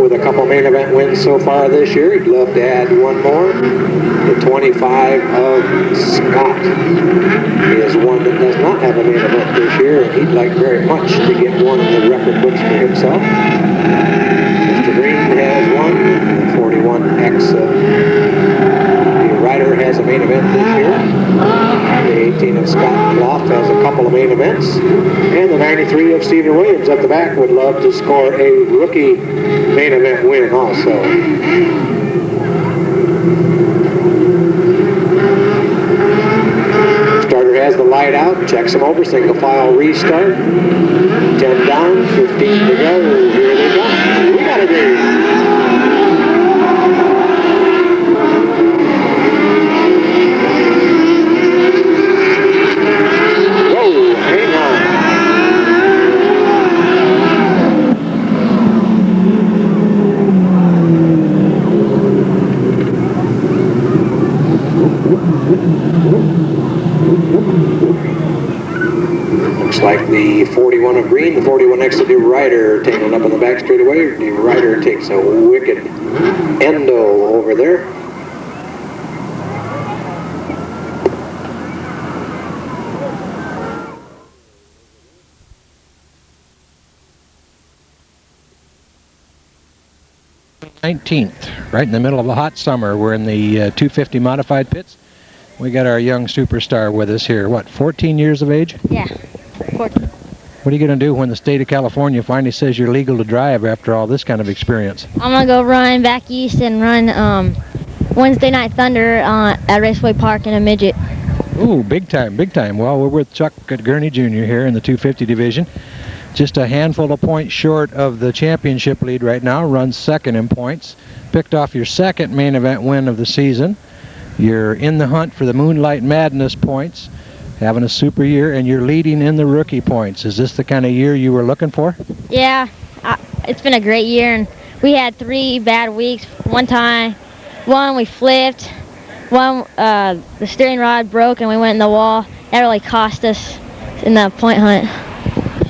with a couple main event wins so far this year. He'd love to add one more. The 25 of Scott is one that does not have a main event this year, and he'd like very much to get one in the record books for himself. Mr. Green has one. The 41X the Ryder has a main event this year. The 18 of Scott Clough has a couple of main events. And the 93 of Stephen Williams at the back would love to score a rookie main event win also. Starter has the light out, checks them over, single file restart. 10 down, 15 to go. Here they come. We got a game. Looks like the 41 of Green, the 41 next to the Ryder, tangled up on the back straightaway. The Ryder takes a wicked endo over there. Right in the middle of a hot summer. We're in the 250 modified pits. We got our young superstar with us here. What, 14 years of age? Yeah, 14. What are you going to do when the state of California finally says you're legal to drive after all this kind of experience? I'm going to go run back east and run Wednesday Night Thunder at Raceway Park in a midget. Ooh, big time, big time. Well, we're with Chuck Gurney Jr. here in the 250 division. Just a handful of points short of the championship lead right now. Runs second in points. Picked off your second main event win of the season. You're in the hunt for the Moonlight Madness points, having a super year, and you're leading in the rookie points. Is this the kind of year you were looking for? Yeah, it's been a great year, and we had 3 bad weeks. One we flipped, one the steering rod broke and we went in the wall. That really cost us in the point hunt.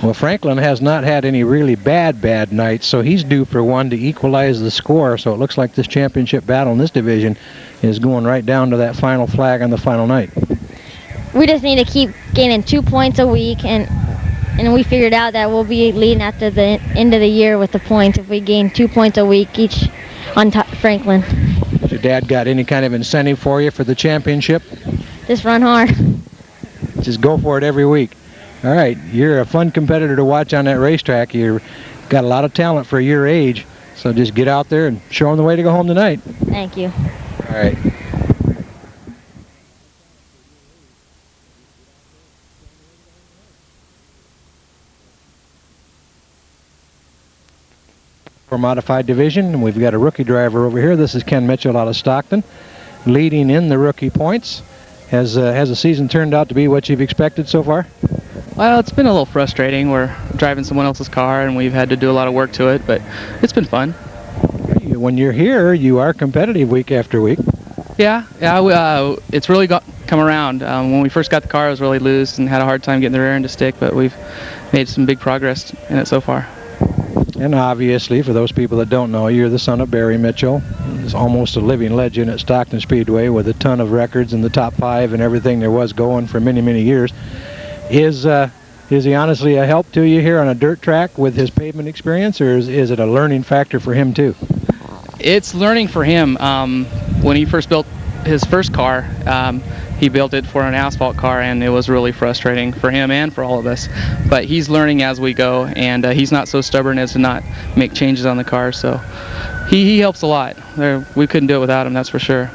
Well, Franklin has not had any really bad nights, so he's due for one to equalize the score. So it looks like this championship battle in this division is going right down to that final flag on the final night. We just need to keep gaining 2 points a week, and we figured out that we'll be leading after the end of the year with the points if we gain 2 points a week each on Franklin. Has your dad got any kind of incentive for you for the championship? Just run hard. Just go for it every week. All right, you're a fun competitor to watch on that racetrack. You've got a lot of talent for your age, so just get out there and show them the way to go home tonight. Thank you. All right. For modified division, and we've got a rookie driver over here. This is Ken Mitchell out of Stockton, leading in the rookie points. Has the season turned out to be what you've expected so far? Well, it's been a little frustrating. We're driving someone else's car and we've had to do a lot of work to it, but it's been fun. When you're here, you are competitive week after week. Yeah, it's really come around. When we first got the car, it was really loose and had a hard time getting the rear end to stick, but we've made some big progress in it so far. And obviously, for those people that don't know, you're the son of Barry Mitchell. He's almost a living legend at Stockton Speedway with a ton of records in the top 5 and everything there was going for many years. Is he honestly a help to you here on a dirt track with his pavement experience, or is it a learning factor for him too? It's learning for him. When he first built his first car, he built it for an asphalt car, and it was really frustrating for him and for all of us. But he's learning as we go, and he's not so stubborn as to not make changes on the car, so he helps a lot. We couldn't do it without him, that's for sure.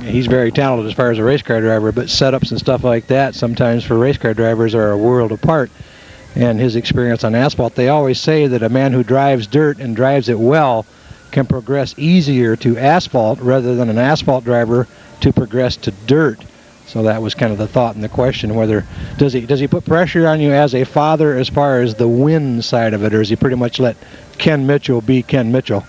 He's very talented as far as a race car driver, but setups and stuff like that sometimes for race car drivers are a world apart. And his experience on asphalt, they always say that a man who drives dirt and drives it well can progress easier to asphalt rather than an asphalt driver to progress to dirt. So that was kind of the thought and the question, whether does he put pressure on you as a father as far as the win side of it, or does he pretty much let Ken Mitchell be Ken Mitchell?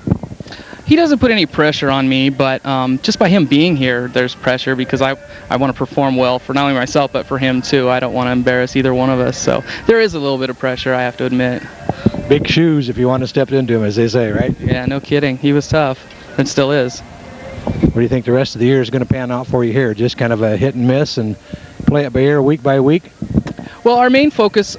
He doesn't put any pressure on me, but just by him being here, there's pressure because I want to perform well for not only myself, but for him too. I don't want to embarrass either one of us. So there is a little bit of pressure, I have to admit. big shoes if you want to step into them, as they say, right? Yeah, no kidding. He was tough, and still is. What do you think the rest of the year is going to pan out for you here? Just kind of a hit and miss and play it by ear week by week? Well, our main focus,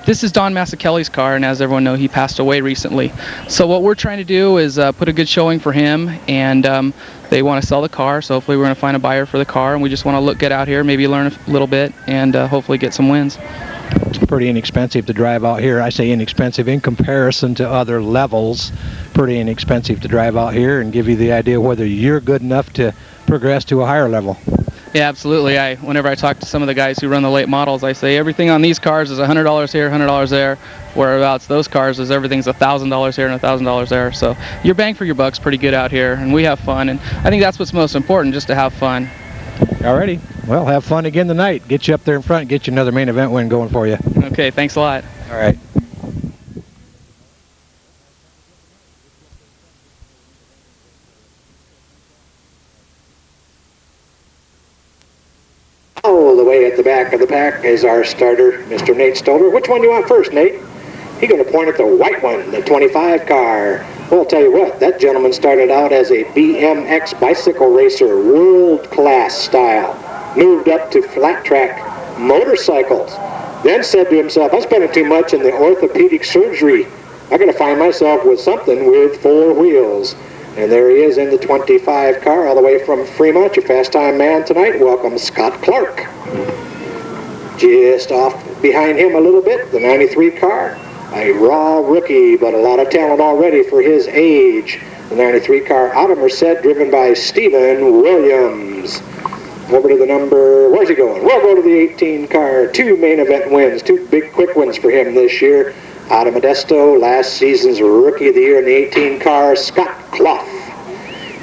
this is Don Massachelli's car, and as everyone knows, he passed away recently. So what we're trying to do is put a good showing for him, and they want to sell the car, so hopefully we're going to find a buyer for the car, and we just want to get out here, maybe learn a little bit, and hopefully get some wins. It's pretty inexpensive to drive out here. I say inexpensive in comparison to other levels. Pretty inexpensive to drive out here and give you the idea whether you're good enough to progress to a higher level. Yeah, absolutely. Whenever I talk to some of the guys who run the late models, I say everything on these cars is $100 here, $100 there. Whereabouts those cars is everything's $1,000 here and $1,000 there. So your bang for your buck's pretty good out here, and we have fun. And I think that's what's most important, just to have fun. Alrighty. Well, have fun again tonight. Get you up there in front, get you another main event win going for you. Okay, thanks a lot. All right. All the way at the back of the pack is our starter, Mr. Nate Stoller. Which one do you want first, Nate? He's going to point at the white one, the 25 car. Well, I'll tell you what, that gentleman started out as a BMX bicycle racer, world-class style. Moved up to flat track motorcycles. Then said to himself, I'm spending too much in the orthopedic surgery. I'm going to find myself with something with 4 wheels. And there he is in the 25 car, all the way from Fremont, your fast time man tonight. Welcome, Scott Clark. Just off behind him a little bit, the 93 car. A raw rookie, but a lot of talent already for his age. The 93 car out of Merced, driven by Stephen Williams. Over to the number, where's he going? We'll go to the 18 car. 2 main event wins, 2 big quick wins for him this year. Out of Modesto, last season's Rookie of the Year in the 18 car, Scott Clough.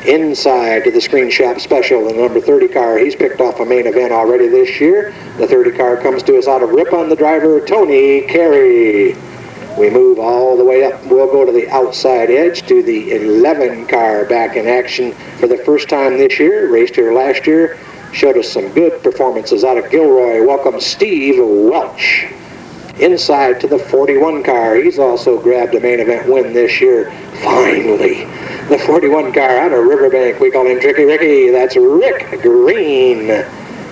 Inside to the Screen Shop Special, the number 30 car. He's picked off a main event already this year. The 30 car comes to us out of Ripon, the driver, Tony Carey. We move all the way up. We'll go to the outside edge to the 11 car, back in action for the first time this year. Raced here last year. Showed us some good performances out of Gilroy. Welcome, Steve Welch. Inside to the 41 car. He's also grabbed a main event win this year. Finally, the 41 car out of Riverbank. We call him Tricky Ricky. That's Rick Green.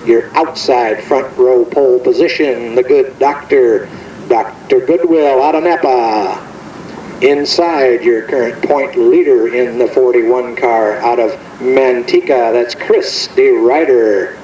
Your outside front row pole position. The good doctor, Dr. Goodwill out of Napa. Inside, your current point leader in the 41 car out of Manteca. That's Chris DeRider.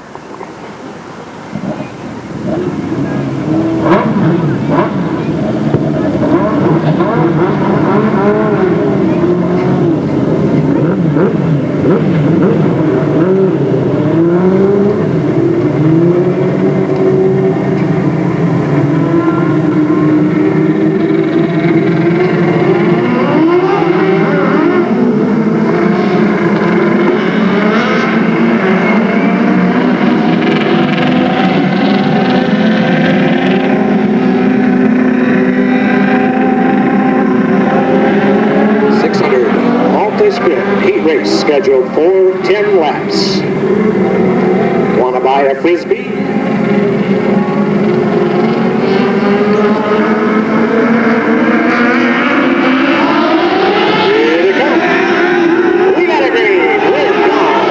Scheduled for 10 laps. Want to buy a Frisbee? Here they come. We got a green. We're gone.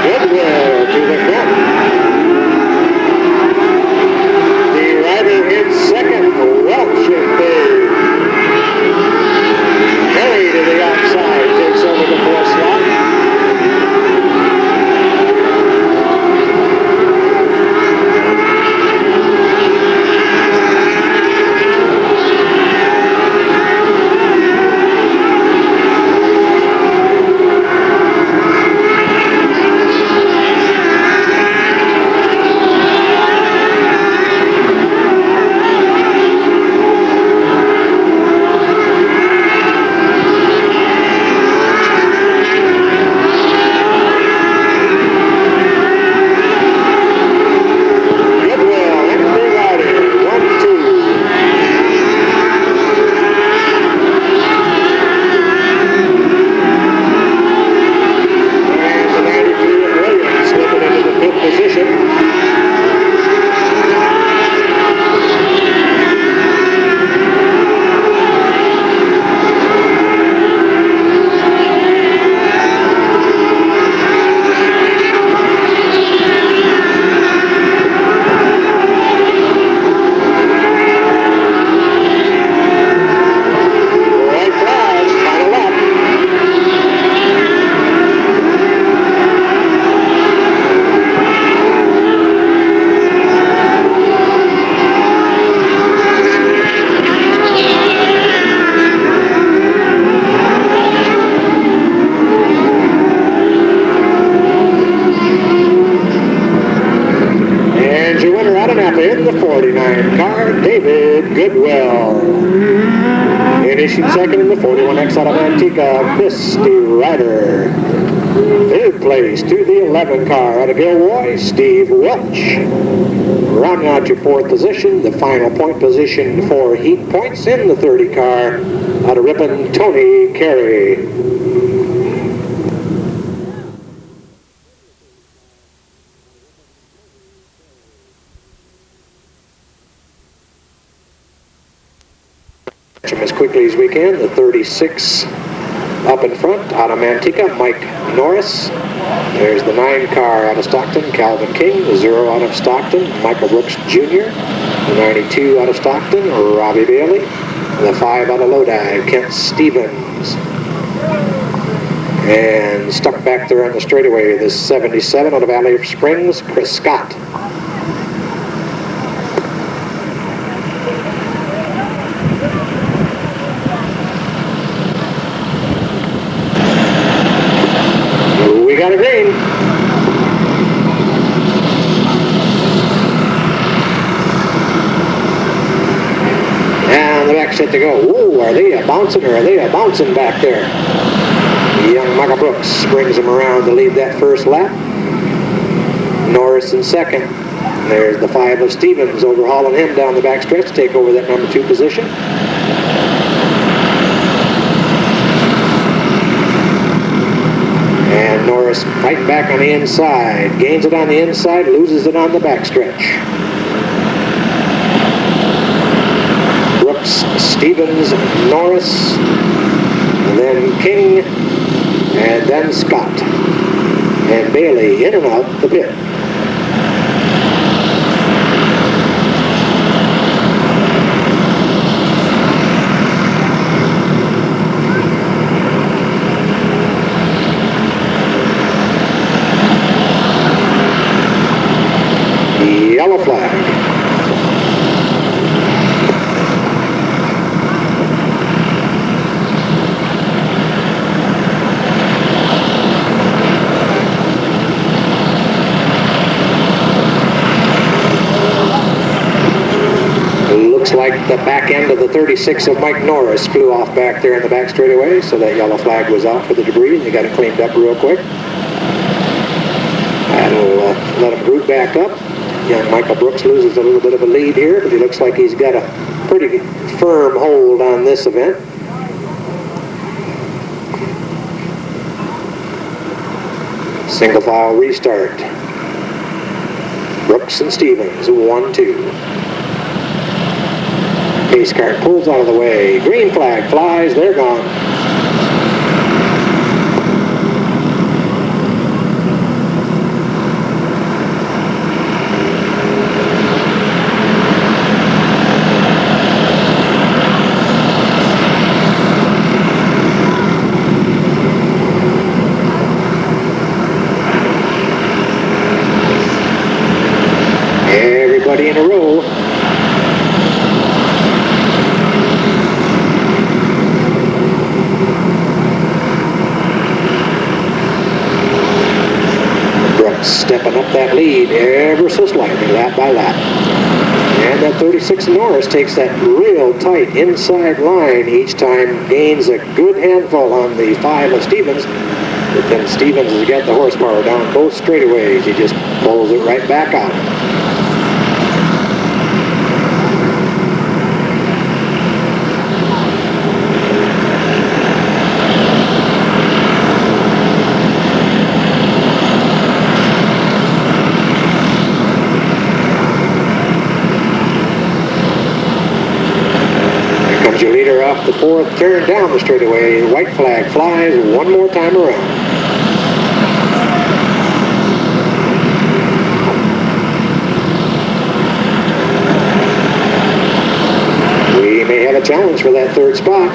Goodwill to the front. Welch in third. Carey to the outside, takes over the 4th slot. Finishing second in the 41X out of Antigua, Misty Rider. Third place to the 11 car out of Gilroy, Steve Welch. Rounding out your fourth position, the final point position for heat points in the 30 car out of Ripon, Tony Carey. As quickly as we can, the 36 up in front out of Manteca, Mike Norris. There's the 9 car out of Stockton, Calvin King. The 0 out of Stockton, Michael Brooks Jr. The 92 out of Stockton, Robbie Bailey. And the 5 out of Lodi, Kent Stevens. And stuck back there on the straightaway, the 77 out of Valley Springs, Chris Scott. We got a green. And the back set to go. Ooh, are they a bouncing or are they a bouncing back there? Young Michael Brooks brings him around to lead that first lap. Norris in second. There's the 5 of Stevens overhauling him down the back stretch to take over that number 2 position. And Norris fighting back on the inside. Gains it on the inside, loses it on the backstretch. Brooks, Stevens, Norris, and then King, and then Scott. And Bailey in and out the pit. Yellow flag. Looks like the back end of the 36 of Mike Norris flew off back there in the back straightaway, so that yellow flag was out for the debris, and they got it cleaned up real quick. That'll let him group back up. Young Michael Brooks loses a little bit of a lead here, but he looks like he's got a pretty firm hold on this event. Single file restart. Brooks and Stevens, 1-2. Pace car pulls out of the way. Green flag flies, they're gone. Everybody in a row. Brooks stepping up that lead ever so slightly, lap by lap. And that 36 Norris takes that real tight inside line each time, gains a good handful on the 5 of Stevens. But then Stevens has got the horsepower down both straightaways. He just pulls it right back out. Your leader off the 4th turn down the straightaway. White flag flies one more time around. We may have a challenge for that 3rd spot.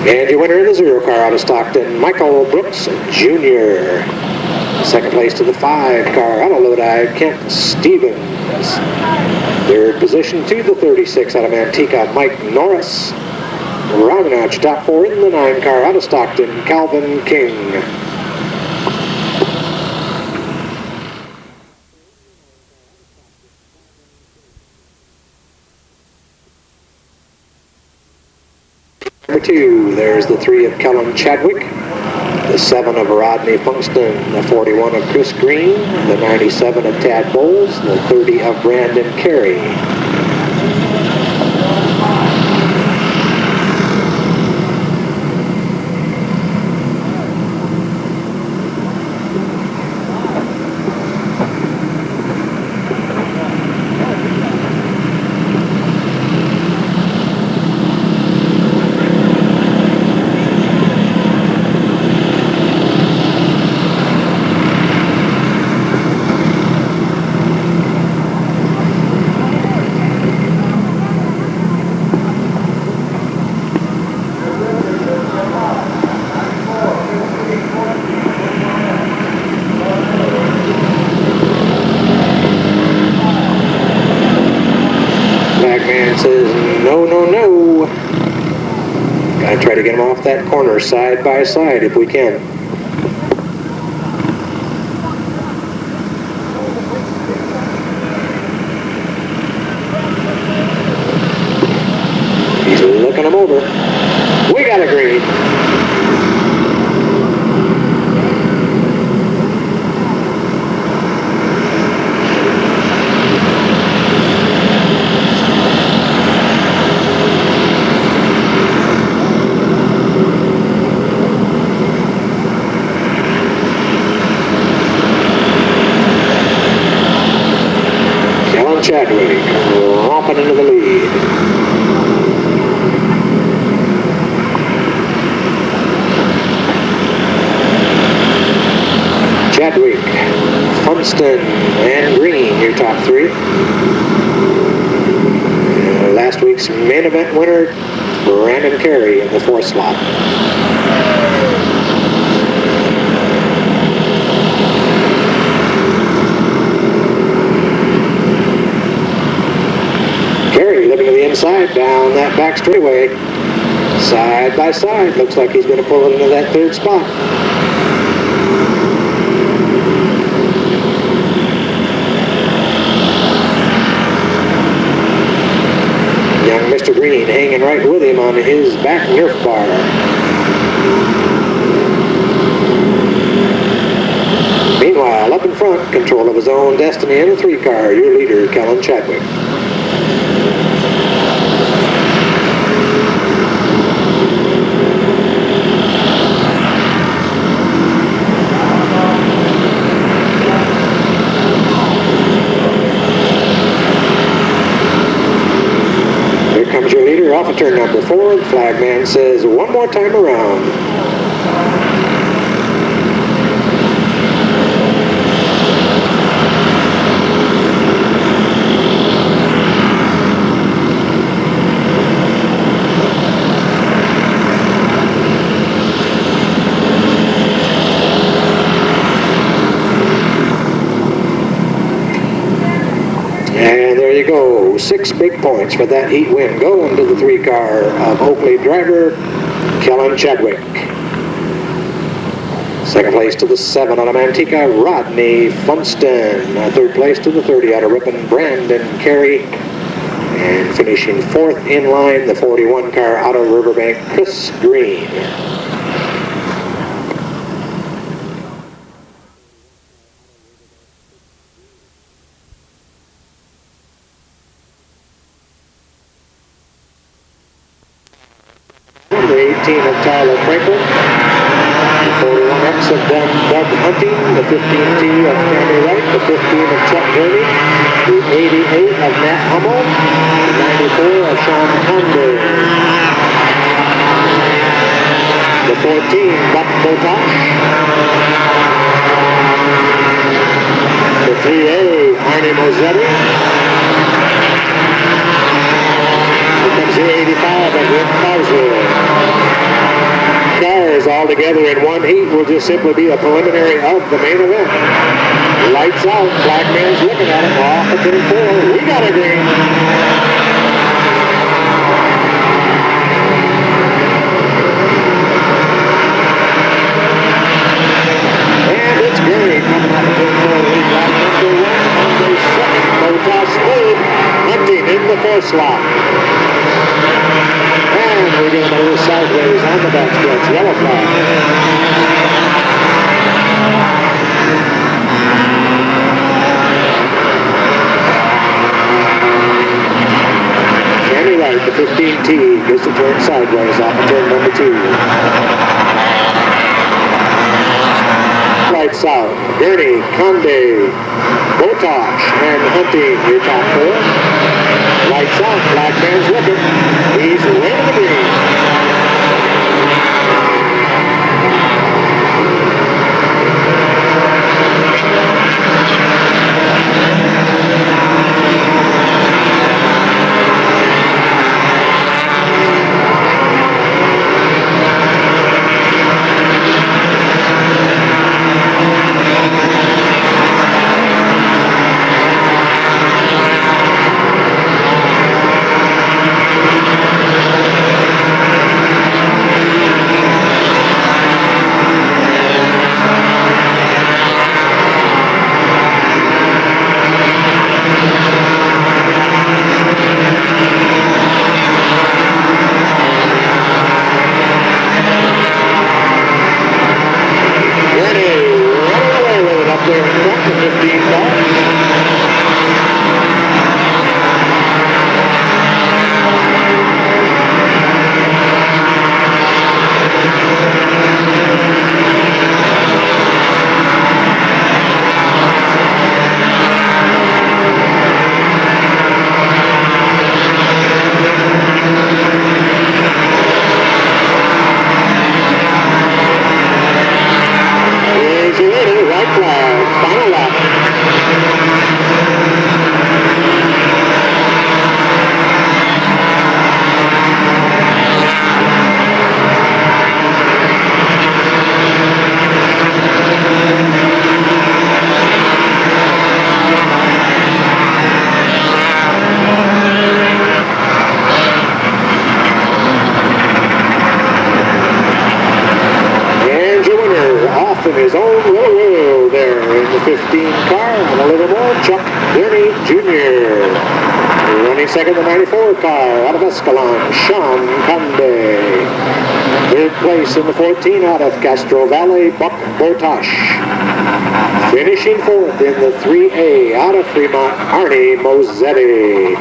And your winner in the 0 car out of Stockton, Michael Brooks Jr. Second place to the 5 car out of Lodi, Kent Stevens. 3rd position to the 36 out of Manteca, Mike Norris. Rounding out your top 4 in the 9 car out of Stockton, Calvin King. Number 2, there's the 3 of Kellen Chadwick, the 7 of Rodney Funkston, the 41 of Chris Green, the 97 of Tad Bowles, the 30 of Brandon Carey. Try to get them off that corner side by side if we can. He's looking them over. We got a green. Chadwick romping into the lead. Chadwick, Funston, and Green, your top 3. Last week's main event winner, Brandon Carey in the 4th slot. Inside down that back straightaway, side by side. Looks like he's going to pull it into that 3rd spot. Young Mr. Green hanging right with him on his back Nerf bar. Meanwhile, up in front, control of his own destiny in a 3 car, your leader, Kellen Chadwick. Off of turn number 4, the flagman says one more time around. And there you go, 6 big points for that heat win going to the 3 car of Oakley driver Kellen Chadwick. 2nd place to the 7 out of Manteca, Rodney Funston. 3rd place to the 30 out of Ripon, Brandon Carey. And finishing 4th in line, the 41 car out of Riverbank, Chris Green. The 18 of Tyler Franklin, the 41X of Doug Hunting, the 15T of Tammy Wright, the 15 of Chuck Gurney, the 88 of Matt Hummel, the 94 of Sean Hunter, the 14 Buck Botosh, the 3A Arnie Mozetti, here comes the 85 of Rick Bowser. Cars all together in one heat will just simply be a preliminary of the main event. Lights out, flagman's looking at it, off at turn 4. We got a green. And it's green coming out of turn 4. Lead back number 1 on the 2nd. Botas third, Hunting in the 4th slot. And we We're going a little sideways on the back stretch. Yellow flag. Danny Wright, the 15T, gets to turn sideways off of turn number 2. Right south, Gurney, Conde, Botosh, and Hunting, your top 4. Right south, black man's looking. He's winning the green. His own little wheel there in the 15 car, and a little more, Chuck Gurney Jr. Running second, the 94 car out of Escalon, Sean Conde. Third place in the 14 out of Castro Valley, Buck Botosh. Finishing fourth in the 3A out of Fremont, Arnie Mosetti.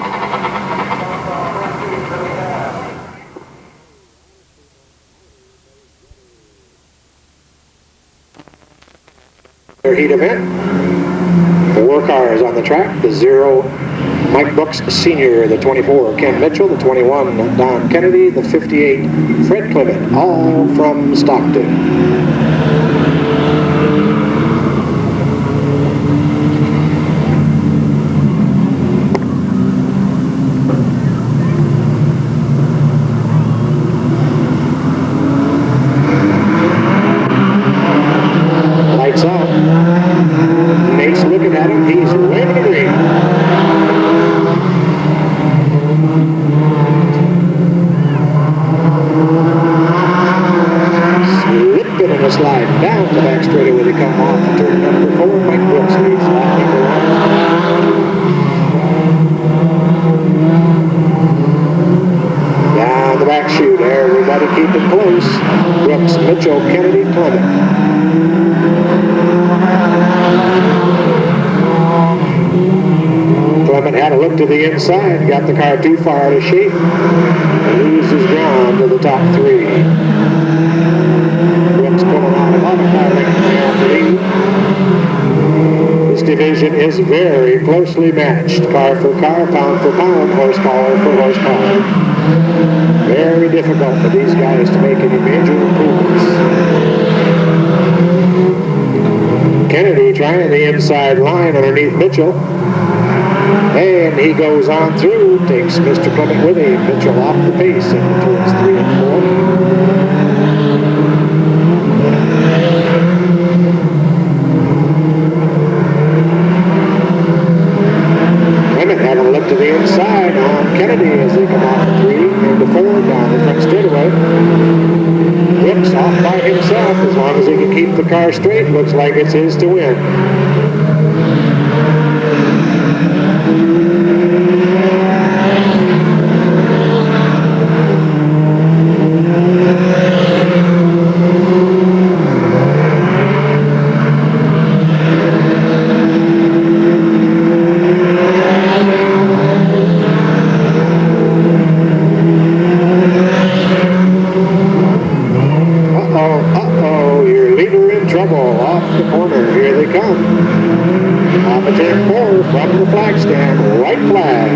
Heat event. 4 cars on the track. The 0, Mike Brooks Sr., the 24, Ken Mitchell, the 21, Don Kennedy, the 58, Fred Clement, all from Stockton. Lights out. Nate's looking at him. He's waving the green. Slipping in a slide down the back straightaway when they come off of turn number 4. Mike Brooks leads that number 1. Down the back chute. Everybody keep it close. Brooks, Mitchell, Kennedy, Clement. Clement had a look to the inside, got the car too far out of shape, and loses ground to the top 3. Brooks pulling out a lot of car lead. This division is very closely matched, car for car, pound for pound, horsepower for horsepower. Very difficult for these guys to make any major improvements. Kennedy trying the inside line underneath Mitchell. And he goes on through, takes Mr. Clement with him. Mitchell off the pace into turns 3 and 4. Clement having a look to the inside on Kennedy as they come off the 3 and the 4 down the front straightaway. Brooks off by himself. As long as he can keep the car straight, looks like it's his to win. from the flag stand. White flag.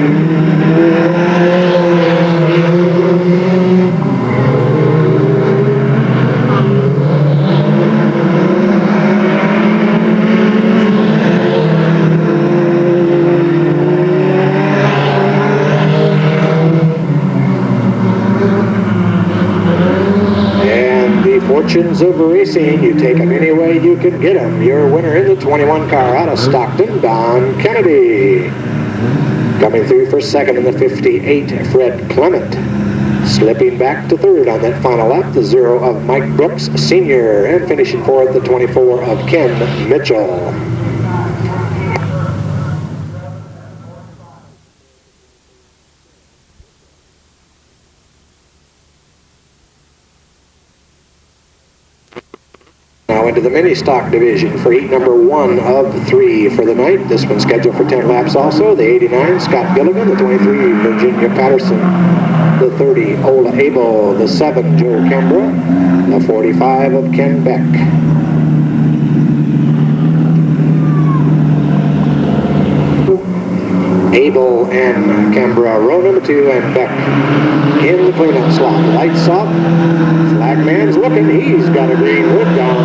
Fortunes of racing, you take them any way you can get them. Your winner in the 21 car out of Stockton, Don Kennedy. Coming through for second in the 58, Fred Clement. Slipping back to third on that final lap, the 0 of Mike Brooks Sr. And finishing fourth, the 24 of Ken Mitchell. Now into the mini stock division for heat number 1 of 3 for the night. This one's scheduled for 10 laps also. The 89, Scott Gilligan. The 23, Virginia Patterson. The 30, Ola Abel. The 7, Joe Kembra. The 45 of Ken Beck. Abel and Canberra, row number 2, and Beck in the cleanup slot. Lights off. Flag man's looking. He's got a green hood on.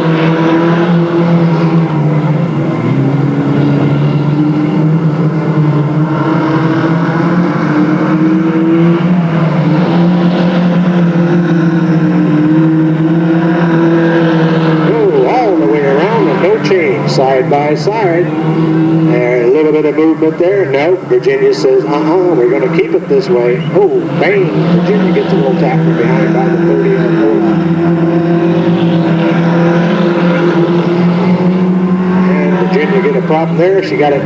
Side by side. A little bit of movement there. No, Virginia says, we're going to keep it this way. Oh, bang. Virginia gets a little tap from behind by the 30 of Ola. And Virginia get a problem there. She got it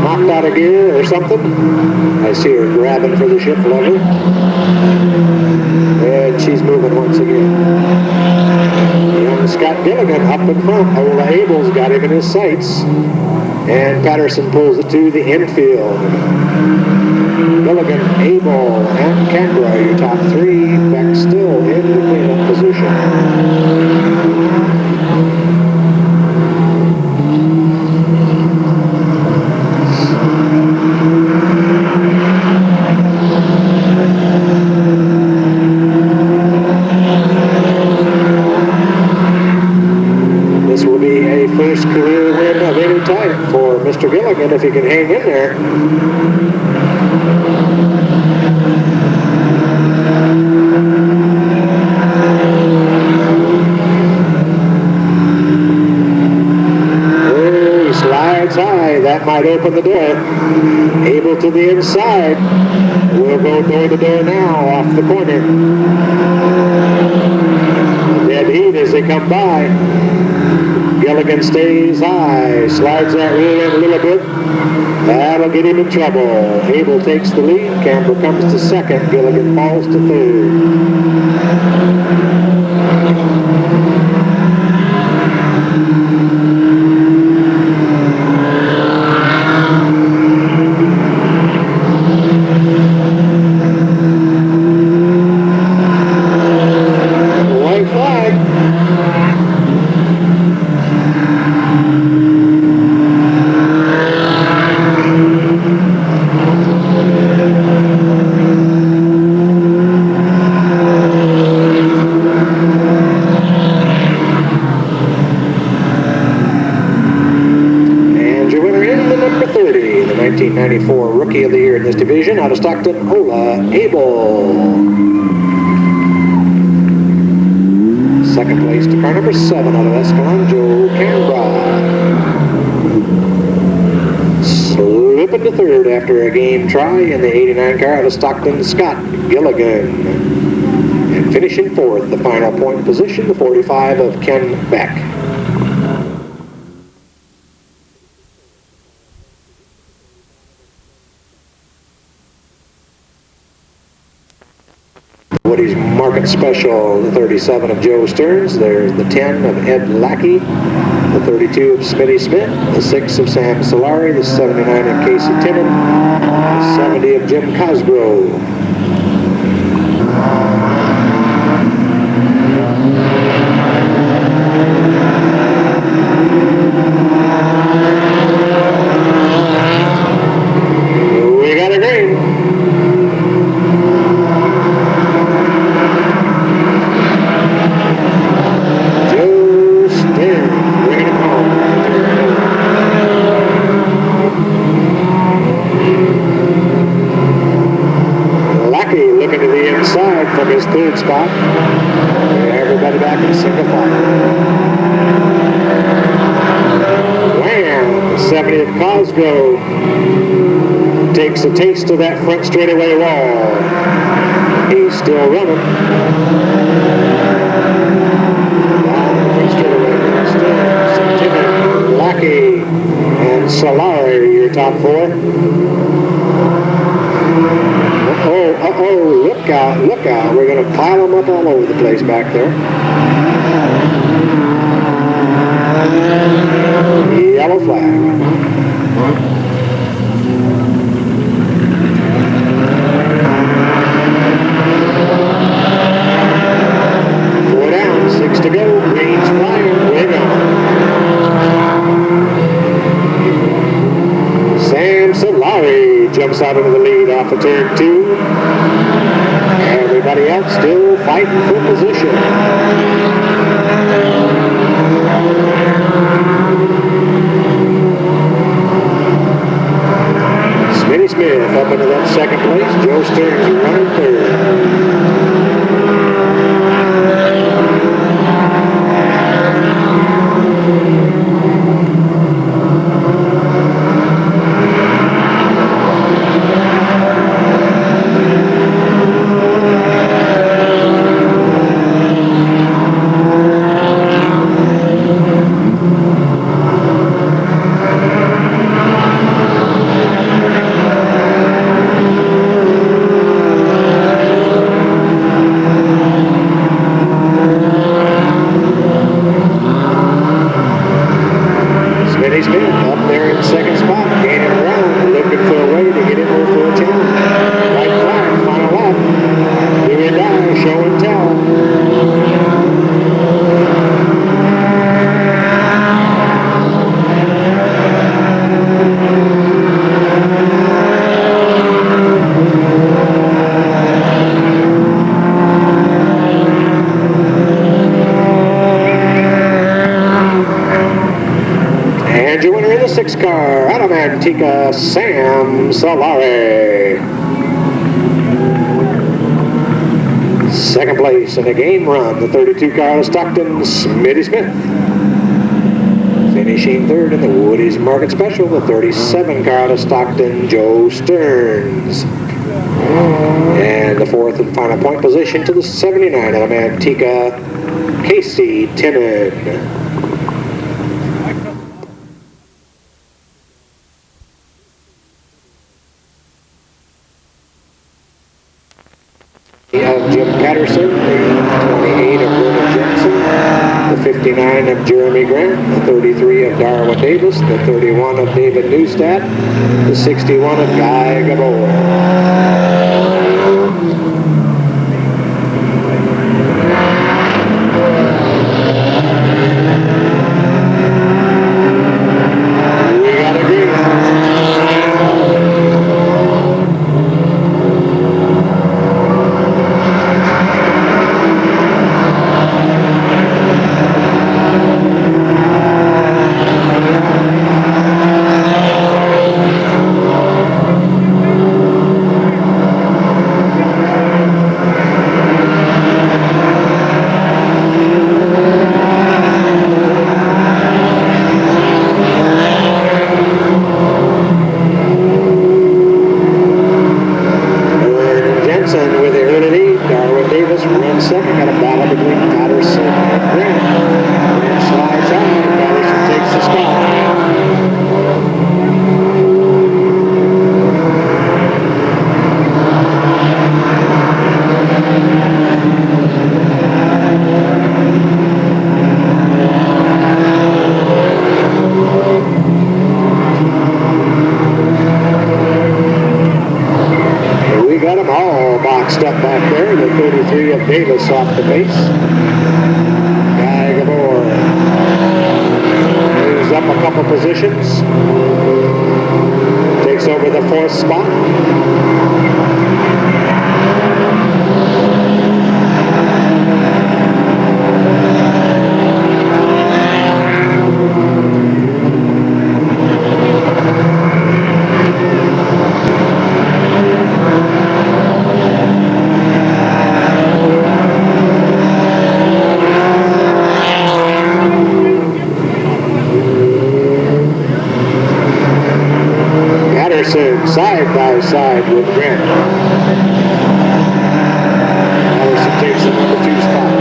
knocked out of gear or something. I see her grabbing for the shift lever. And she's moving once again. Young Scott Gilligan up in front. Ola Abel's got him in his sights. And Patterson pulls it to the infield. Gilligan, Abel, and Canberra, your top 3. Beck still in the cleanup position. First career win of any type for Mr. Gilligan if he can hang in there. Oh, he slides high. That might open the door. Able to the inside. We'll go door to door now off the corner. Dead heat as they come by. Gilligan stays high, slides that wheel in a little bit. That'll get him in trouble. Abel takes the lead. Canberra comes to second. Gilligan falls to third. Rookie of the Year in this division, out of Stockton, Ola Abel. Second place to car number 7 out of Escalon, Joe Canberra. Slipping to third after a game try in the 89 car out of Stockton, Scott Gilligan. And finishing fourth, the final point position, the 45 of Ken Beck. Woody's Market Special, the 37 of Joe Stearns. There's the 10 of Ed Lackey, the 32 of Smitty Smith, the 6 of Sam Solari, the 79 of Casey Timmon, the 70 of Jim Cosgrove. started spot. Everybody back in single file. Wham! 70th Cosgrove takes a taste of that front straightaway wall. He's still running. Down the front straightaway. Still Lackey and Solari, your top four. Uh-oh, look out. We're going to pile them up all over the place back there. Yellow flag. Four down, 6 to go. Green's flying, way gone. Sam Solari jumps out into the lead off of turn 2. Everybody else still fighting for position. Smitty Smith up into that second place. Joe Stearns running third. Car out of Antigua, Sam Solari. Second place in a game run, the 32 car of Stockton, Smitty Smith. Finishing third in the Woody's Market Special, the 37 car of Stockton, Joe Stearns. And the fourth and final point position to the 79 out of Antigua, Casey Timmon. Of Jim Patterson, the 28 of Vernon Jensen, the 59 of Jeremy Grant, the 33 of Darwin Davis, the 31 of David Neustadt, the 61 of Guy Gabor. Davis off the base. Guy Gabor moves up a couple positions. Takes over the fourth spot. Patterson side by side with Grant. Patterson takes the number 2 spot.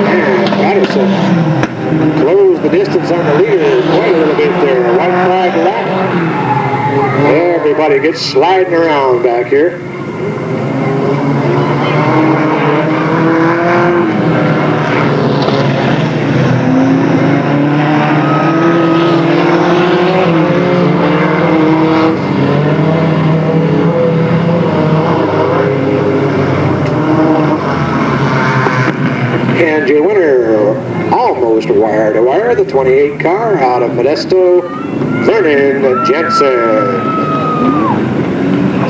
And Patterson closed the distance on the leader quite a little bit there. A white flag lap. Everybody gets sliding around back here. And your winner, almost wire to wire, the 28 car out of Modesto, Vernon Jensen.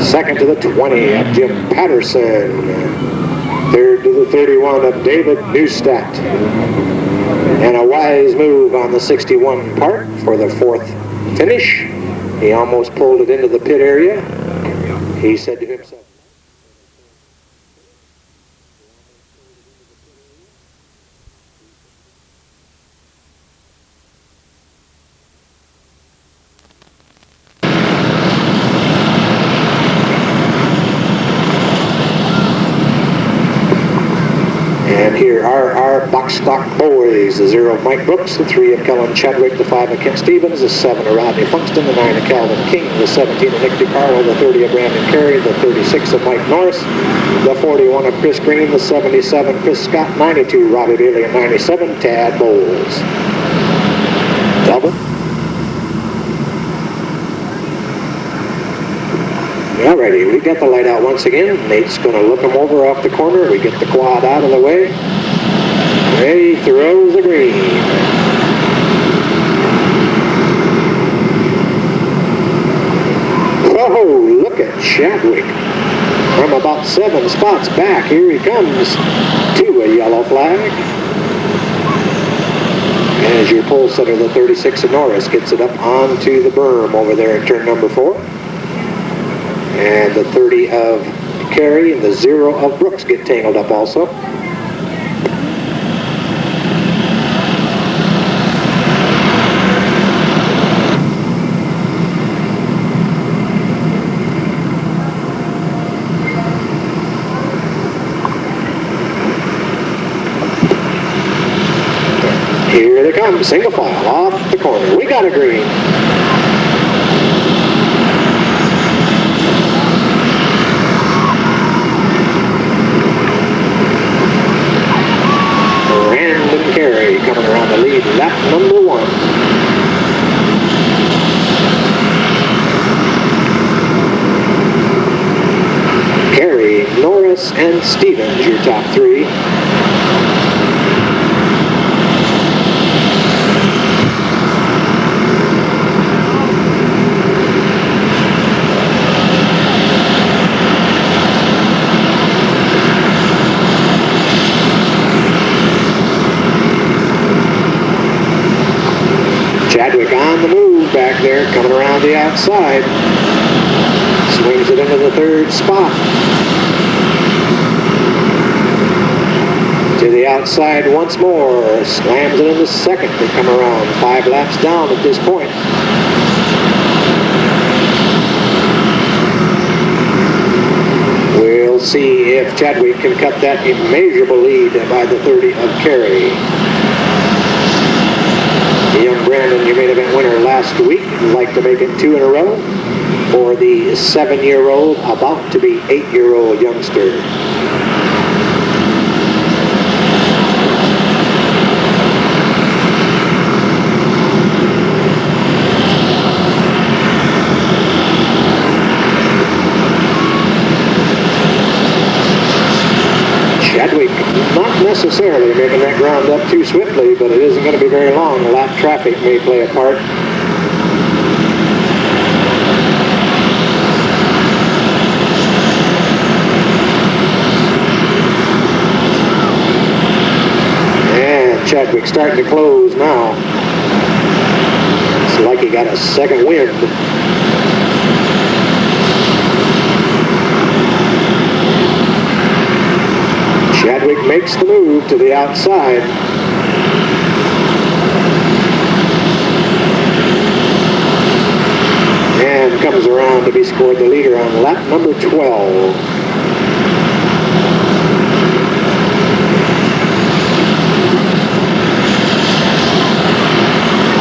Second to the 20 of Jim Patterson. Third to the 31 of David Neustadt. And a wise move on the 61 part for the 4th finish. He almost pulled it into the pit area. He said to himself, and here are our box stock boys. The 0 of Mike Brooks, the 3 of Kellen Chadwick, the 5 of Kent Stevens, the 7 of Rodney Funkston, the 9 of Calvin King, the 17 of Nick DiCarlo, the 30 of Brandon Carey, the 36 of Mike Norris, the 41 of Chris Green, the 77 Chris Scott, 92 Robbie Bailey, and 97 Tad Bowles. Double. Alrighty, we got the light out once again. Nate's going to look him over off the corner. We get the quad out of the way. He throws the green. Whoa, look at Chadwick. From about 7 spots back, here he comes to a yellow flag. As your pole setter, the 36 of Norris, gets it up onto the berm over there in turn number 4. And the 30 of Carey and the 0 of Brooks get tangled up also. Here they come, single file off the corner. We got a green. Carey coming around the lead, lap number 1. Carey, Norris, and Stevens, your top 3. Chadwick on the move back there, coming around the outside. Swings it into the 3rd spot. To the outside once more. Slams it in the 2nd to come around. 5 laps down at this point. We'll see if Chadwick can cut that immeasurable lead by the 30 of Carey. Young Brandon, your main event winner last week, would like to make it 2 in a row for the 7-year-old, about to be 8-year-old youngster. Chadwick not necessarily making that ground up too swiftly, but it isn't going to be very long. Lap traffic may play a part. And Chadwick starting to close now. It's like he got a second wind. Chadwick makes the move to the outside. And comes around to be scored the leader on lap number 12.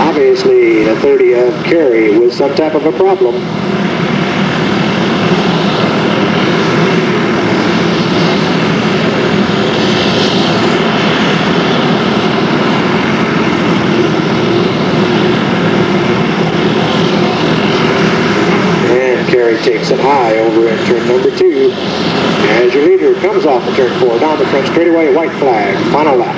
Obviously, the 30 of Carey was some type of a problem. Takes it high over in turn number 2. As your leader comes off of turn 4, down the front straightaway, white flag, final lap.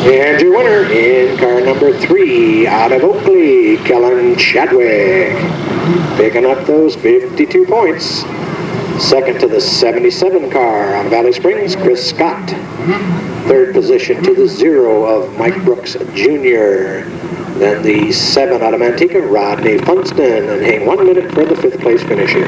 And your winner in car number 3 out of Oakley, Kellen Chadwick, picking up those 52 points. Second to the 77 car out of Valley Springs, Chris Scott. Third position to the 0 of Mike Brooks Jr. Then the 7 out of Manteca, Rodney Funston, and hang 1 minute for the 5th place finisher.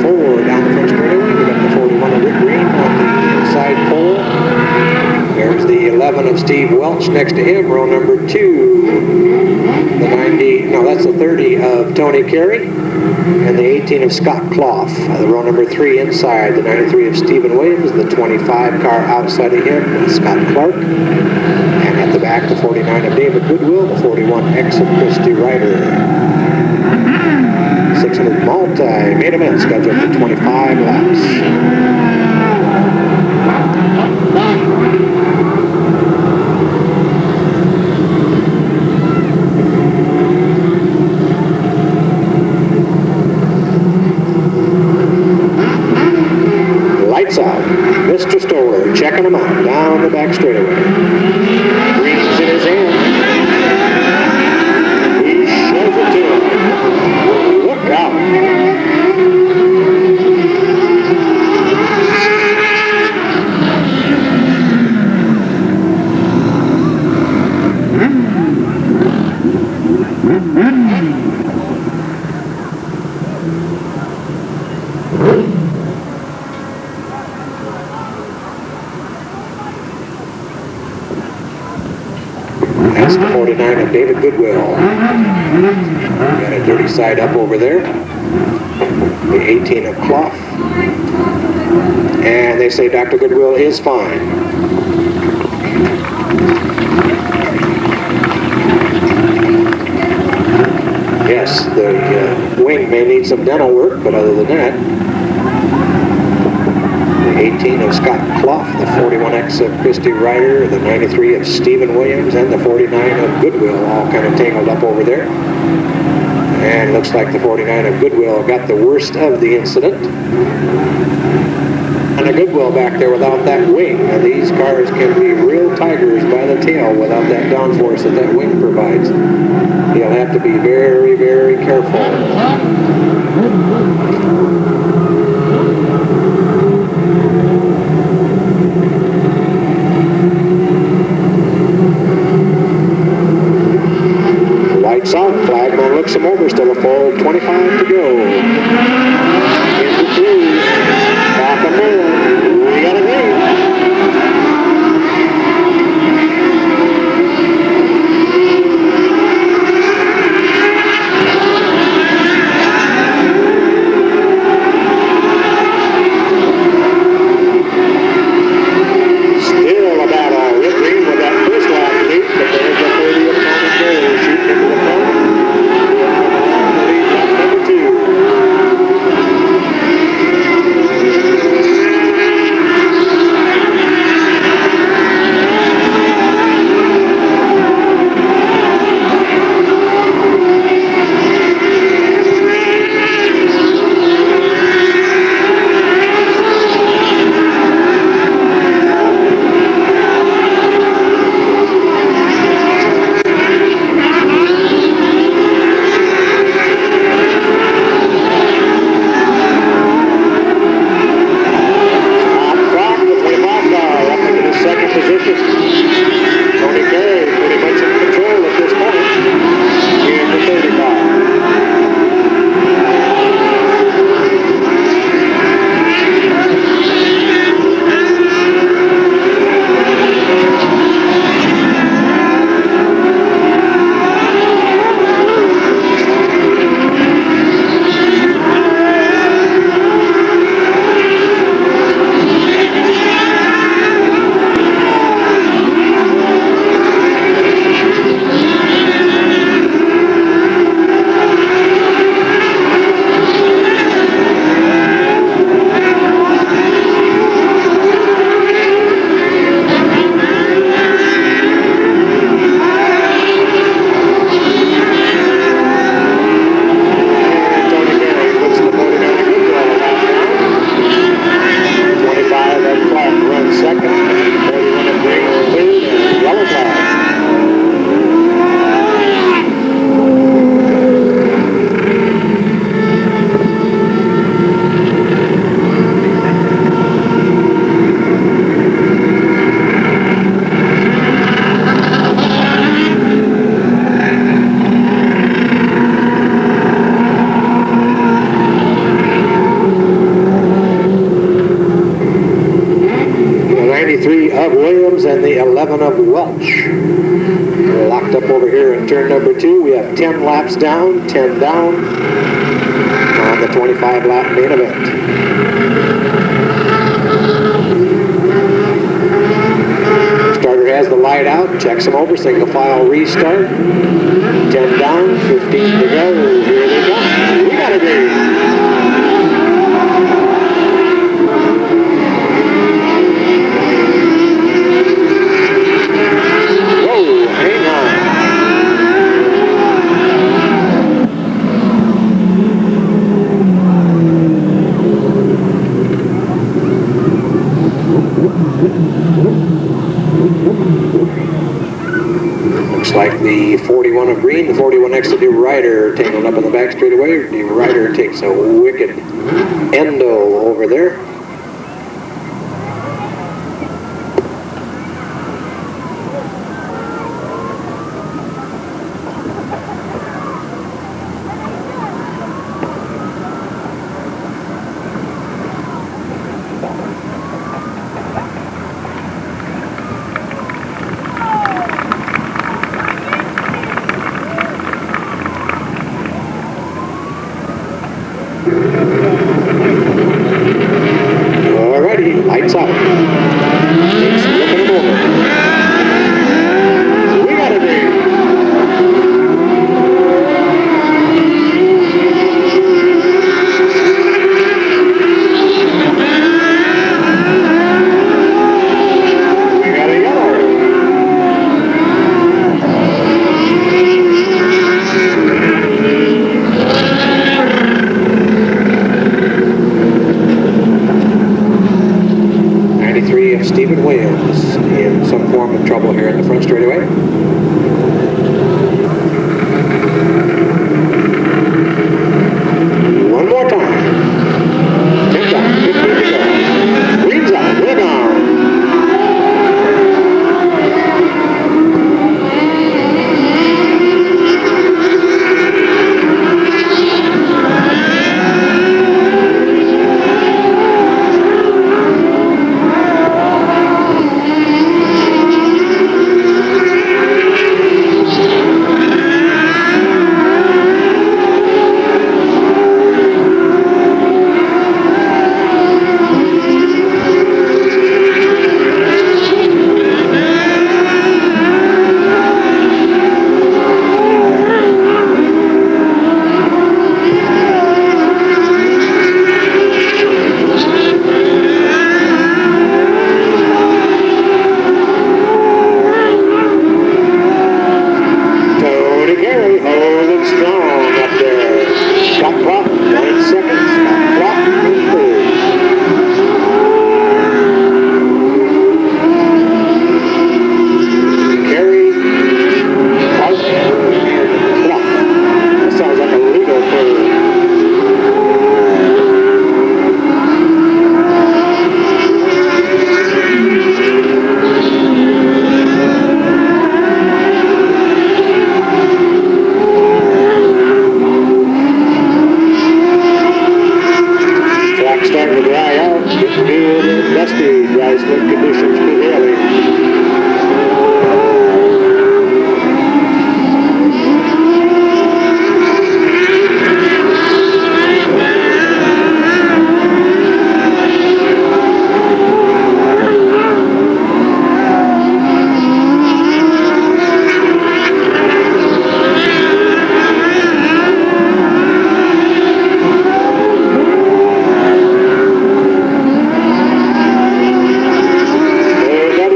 Forward down the front straightaway, we got the 41 of Rick Green on the inside pole. There's the 11 of Steve Welch next to him, row number 2. The 90, no, that's the 30 of Tony Carey, and the 18 of Scott Clough. The row number 3 inside, the 93 of Stephen Williams, the 25 car outside of him, Scott Clark, and at the back, the 49 of David Goodwill, the 41X of Christy Ryder. 600 multi-main event scheduled for 25 laps. Lights out. Mr. Stoller checking them out down the back straightaway. Green's in his hand. He shows it to him. Look out. That's the 49 of David Goodwill. Got a dirty side up over there. The 18 of Clough. And they say Dr. Goodwill is fine. Yes, the wing may need some dental work, but other than that, the 18 of Scott Clough, the 41X of Christy Ryder, the 93 of Stephen Williams, and the 49 of Goodwill all kind of tangled up over there. And looks like the 49 of Goodwill got the worst of the incident. And a Goodwill back there without that wing. Now, these cars can be real tigers by the tail without that downforce that that wing provides. You'll have to be very, very careful. Lights out, flagman looks him over, still a full 25 to go. Into 3, back and more, we got a green. of Williams and the 11 of Welch. We're locked up over here in turn number 2. We have 10 laps down, 10 down on the 25-lap main event. Starter has the light out, checks them over, single file restart. 10 down, 15 to go. Here they come. We got a day. Whoa, hang on. Looks like the 41 of green, the 41 next to the Ryder tangled up in the back straightaway. The Ryder takes a wicked endo over there. Alrighty, lights out. Takes a look at him over. We got a day. We got a yellow. Of Stephen Williams in some form of trouble here in the front straightaway. One more time. 10 down, 15 to go. Leads out, we're down.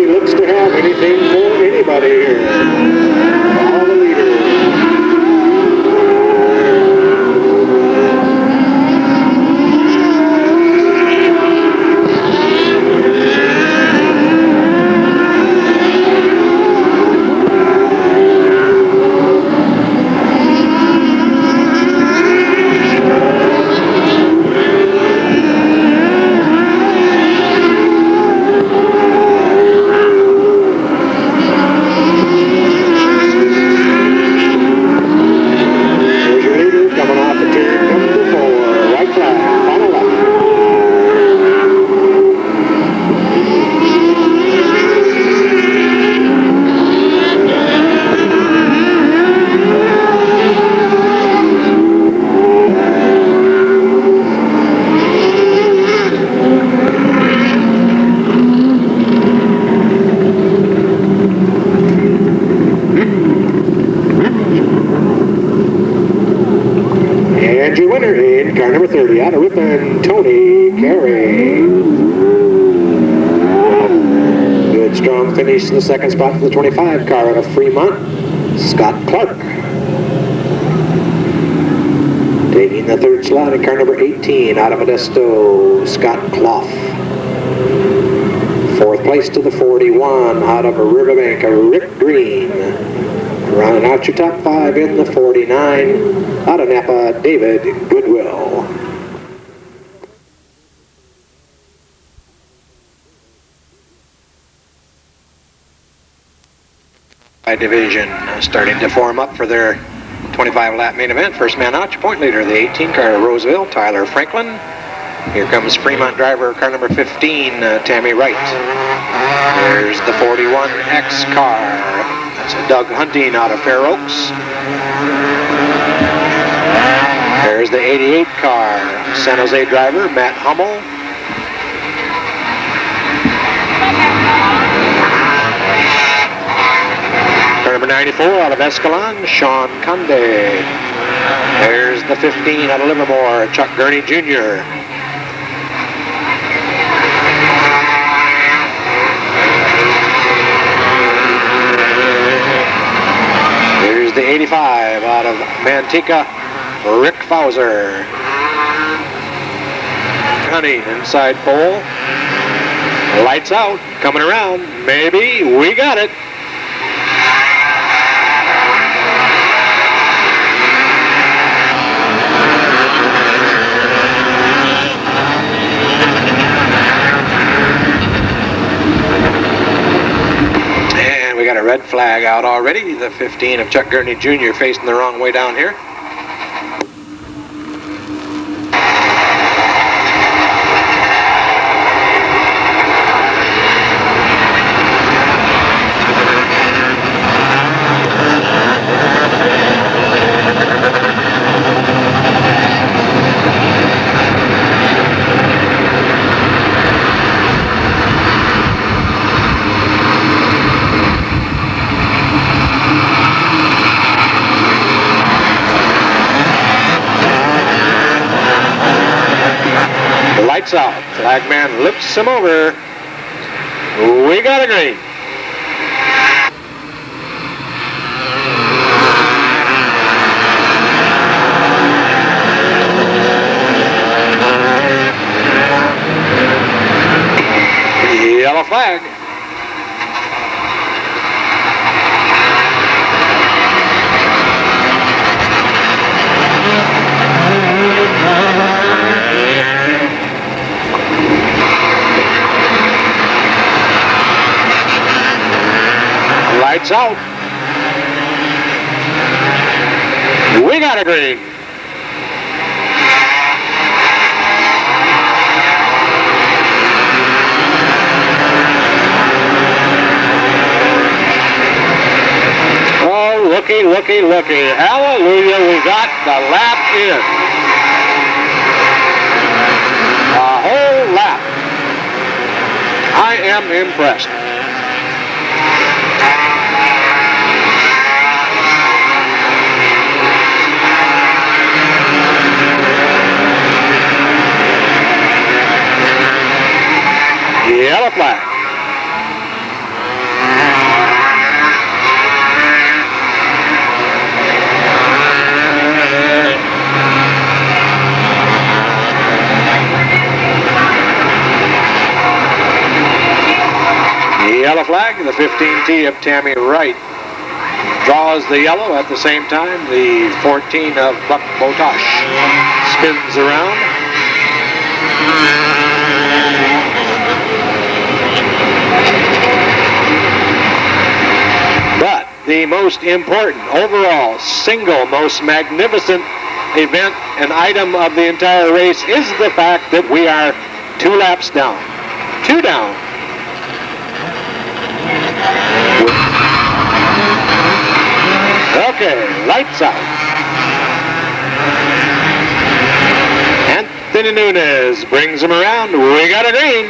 Looks to finished in the second spot for the 25 car out of Fremont, Scott Clark. Taking the third slot in car number 18 out of Modesto, Scott Clough. Fourth place to the 41 out of Riverbank, Rick Green. Rounding out your top 5 in the 49 out of Napa, David Goodwill. Division starting to form up for their 25 lap main event. First man out, your point leader, the 18 car of Roseville, Tyler Franklin. Here comes Fremont driver, car number 15, Tammy Wright. There's the 41X car. That's Doug Hunting out of Fair Oaks. There's the 88 car, San Jose driver, Matt Hummel. Car number 94 out of Escalon, Sean Conde. There's the 15 out of Livermore, Chuck Gurney Jr. There's the 85 out of Manteca, Rick Fauser. Hunting inside pole. Lights out, coming around. Maybe we got it. Got a red flag out already. The 15 of Chuck Gurney Jr. facing the wrong way down here. Lights out. Flagman lifts him over. We got a green. Yellow flag. Lights out. We got a green. Oh, looky, looky, looky. Hallelujah, we got the lap in. A whole lap. I am impressed. Yellow flag. Yellow flag. The 15T of Tammy Wright draws the yellow. At the same time, the 14 of Buck Botosh spins around. But the most important, overall, single, most magnificent event and item of the entire race is the fact that we are 2 laps down. 2 down. Okay, lights out. Anthony Nunez brings him around. We got a green.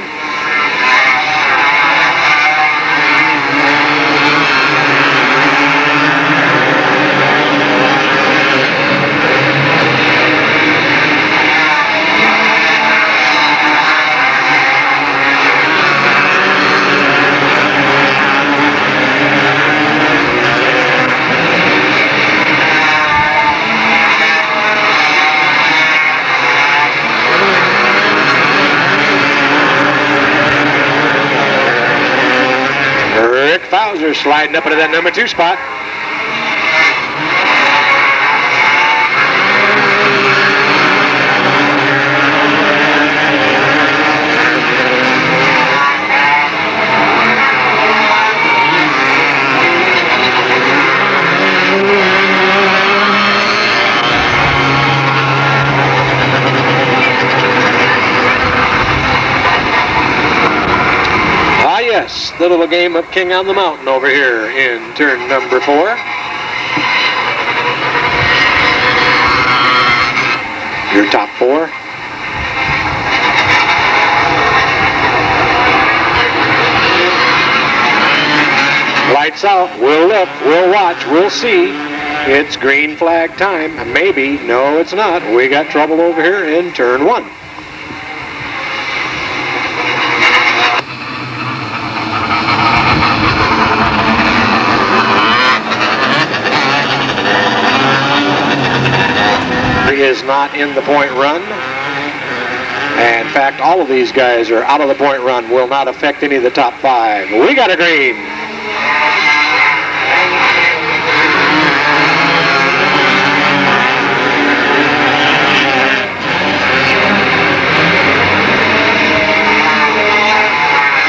are sliding up into that number 2 spot. Yes, the little game of King on the Mountain over here in turn number 4. Your top 4. Lights out, we'll look, we'll watch, we'll see. It's green flag time. Maybe, no it's not. We got trouble over here in turn 1. Is not in the point run. And in fact, all of these guys are out of the point run. Will not affect any of the top 5. We got a green.